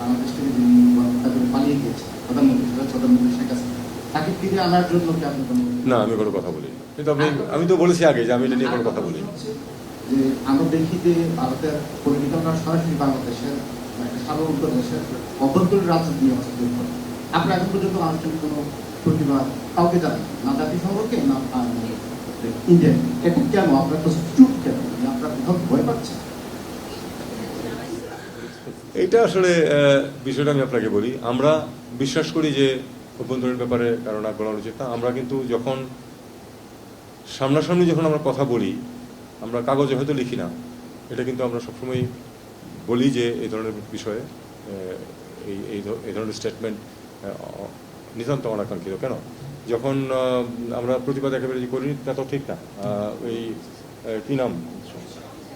বাংলাদেশ থেকে যিনি পালিয়ে গিয়েছেন প্রধানমন্ত্রী শেখ হাসিনা, তাকে ফিরে আনার জন্য কি আপনি কোনো? না, আমি কোনো কথা বলি, কিন্তু আমি তো বলেছি আগে যে আমি এটা নিয়ে কোনো কথা বলি। যে আমরা দেখি যে ভারতের পলিটিক্যালরা সরাসরি বাংলাদেশের একটা সার্বভৌম দেশের অভ্যন্তরীণ রাজনীতি নিয়ে হস্তক্ষেপ করে। আপনারা এখন পর্যন্ত আনুষ্ঠানিক কোনো প্রতিবাদ কাউকে জানেন না, জাতিসংঘকে না ইন্ডিয়ান। এখন কেন আপনার তো চুপ কেন? আপনারা কোথাও ভয় পাচ্ছেন? এইটা আসলে বিষয়টা আমি আপনাকে বলি, আমরা বিশ্বাস করি যে অভ্যন্তরীণ ব্যাপারে কারণ নাক গলানো উচিত না। আমরা কিন্তু যখন সামনাসামনি যখন আমরা কথা বলি, আমরা কাগজে হয়তো লিখি না, এটা কিন্তু আমরা সবসময় বলি যে এই ধরনের বিষয়ে এই ধরনের স্টেটমেন্ট নিতান্ত অনাকাঙ্ক্ষিত। কেন? যখন আমরা প্রতিবাদ একেবারে করি তা তো ঠিক না। এই কী নাম,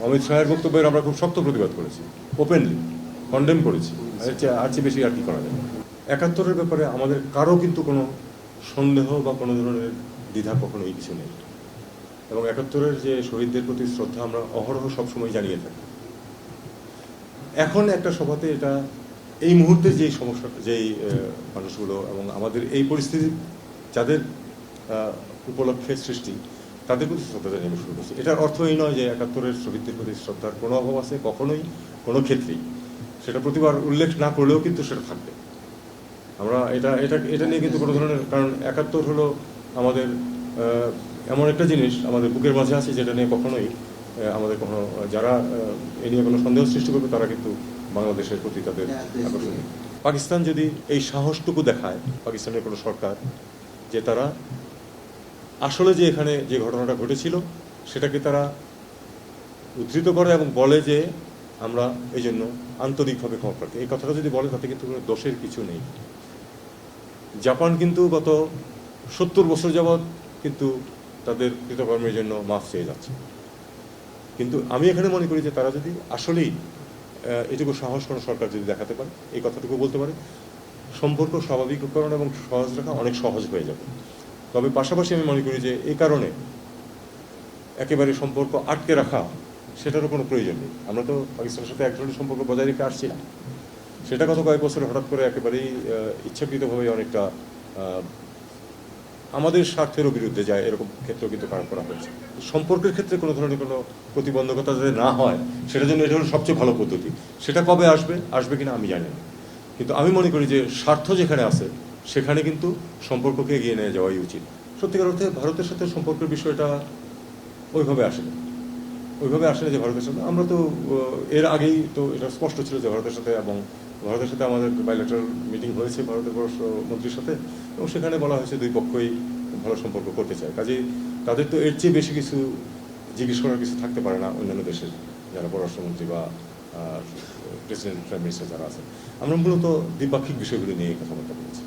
অমিত শাহের বক্তব্যের আমরা খুব শক্ত প্রতিবাদ করেছি, ওপেনলি কন্ডেম করেছি। আর চেয়ে বেশি আর কি করা যায়? ৭১-এর ব্যাপারে আমাদের কারো কিন্তু কোনো সন্দেহ বা কোনো ধরনের দ্বিধা কখনোই কিছু নেই, এবং ৭১-এর যে শহীদদের প্রতি শ্রদ্ধা আমরা অহরহ সবসময় জানিয়ে থাকি। এখন একটা সভাতে এটা এই মুহূর্তে যেই সমস্যা, যেই মানুষগুলো এবং আমাদের এই পরিস্থিতি যাদের উপলক্ষে সৃষ্টি, তাদের প্রতি শ্রদ্ধা জানিয়ে আমি শুরু করছি। এটার অর্থ এই নয় যে ৭১-এর শহীদদের প্রতি শ্রদ্ধার কোনো অভাব আছে, কখনোই কোনো ক্ষেত্রেই। সেটা প্রতিবার উল্লেখ না করলেও কিন্তু সেটা থাকবে। আমরা এটা নিয়ে কিন্তু কোনো ধরনের, কারণ ৭১ হলো আমাদের এমন একটা জিনিস আমাদের বুকের মাঝে আছে যেটা নিয়ে কখনোই আমাদের কোনো, যারা এ নিয়ে কোনো সন্দেহ সৃষ্টি করবে তারা কিন্তু বাংলাদেশের প্রতি তাদের আকর্ষণ। পাকিস্তান যদি এই সাহসটুকু দেখায়, পাকিস্তানের কোনো সরকার, যে তারা আসলে যে এখানে যে ঘটনাটা ঘটেছিল সেটাকে তারা উদ্ধৃত করে এবং বলে যে আমরা এই জন্য আন্তরিকভাবে ক্ষমা প্রার্থী, এই কথাটা যদি বলে তাতে কিন্তু কোনো দোষের কিছু নেই। জাপান কিন্তু গত ৭০ বছর যাবৎ কিন্তু তাদের কৃতকর্মের জন্য মাফ চেয়ে যাচ্ছে। কিন্তু আমি এখানে মনে করি যে তারা যদি আসলেই এটুকু সাহস কোনো সরকার যদি দেখাতে পারে, এই কথাটুকু বলতে পারে, সম্পর্ক স্বাভাবিককরণ এবং সহজ রাখা অনেক সহজ হয়ে যাবে। তবে পাশাপাশি আমি মনে করি যে এই কারণে একেবারে সম্পর্ক আটকে রাখা সেটারও কোনো প্রয়োজন নেই। আমরা তো পাকিস্তানের সাথে এক ধরনের সম্পর্ক বজায় রেখে আসছি না, সেটা গত কয়েক বছরে হঠাৎ করে একেবারেই ইচ্ছাকৃতভাবে অনেকটা আমাদের স্বার্থেরও বিরুদ্ধে যায়, এরকম ক্ষেত্রেও কিন্তু কারণ করা হয়েছে। সম্পর্কের ক্ষেত্রে কোনো ধরনের কোনো প্রতিবন্ধকতা যাতে না হয় সেটার জন্য এটা হলো সবচেয়ে ভালো পদ্ধতি। সেটা কবে আসবে কিনা আমি জানি না, কিন্তু আমি মনে করি যে স্বার্থ যেখানে আছে সেখানে কিন্তু সম্পর্ককে এগিয়ে নিয়ে যাওয়াই উচিত। সত্যিকার অর্থে ভারতের সাথে সম্পর্কের বিষয়টা ওইভাবে আসে না যে ভারতের সাথে আমরা তো এর আগেই তো এটা স্পষ্ট ছিল যে ভারতের সাথে আমাদের বাইলেটারাল মিটিং হয়েছে ভারতের পররাষ্ট্রমন্ত্রীর সাথে, এবং সেখানে বলা হয়েছে দুই পক্ষই ভালো সম্পর্ক করতে চায়। কাজেই তাদের তো এর চেয়ে বেশি কিছু জিজ্ঞেস করার কিছু থাকতে পারে না অন্যান্য দেশের যারা পররাষ্ট্রমন্ত্রী বা প্রেসিডেন্ট প্রাইম মিনিস্টার যারা আছেন। আমরা মূলত দ্বিপাক্ষিক বিষয়গুলো নিয়ে কথাবার্তা বলেছি।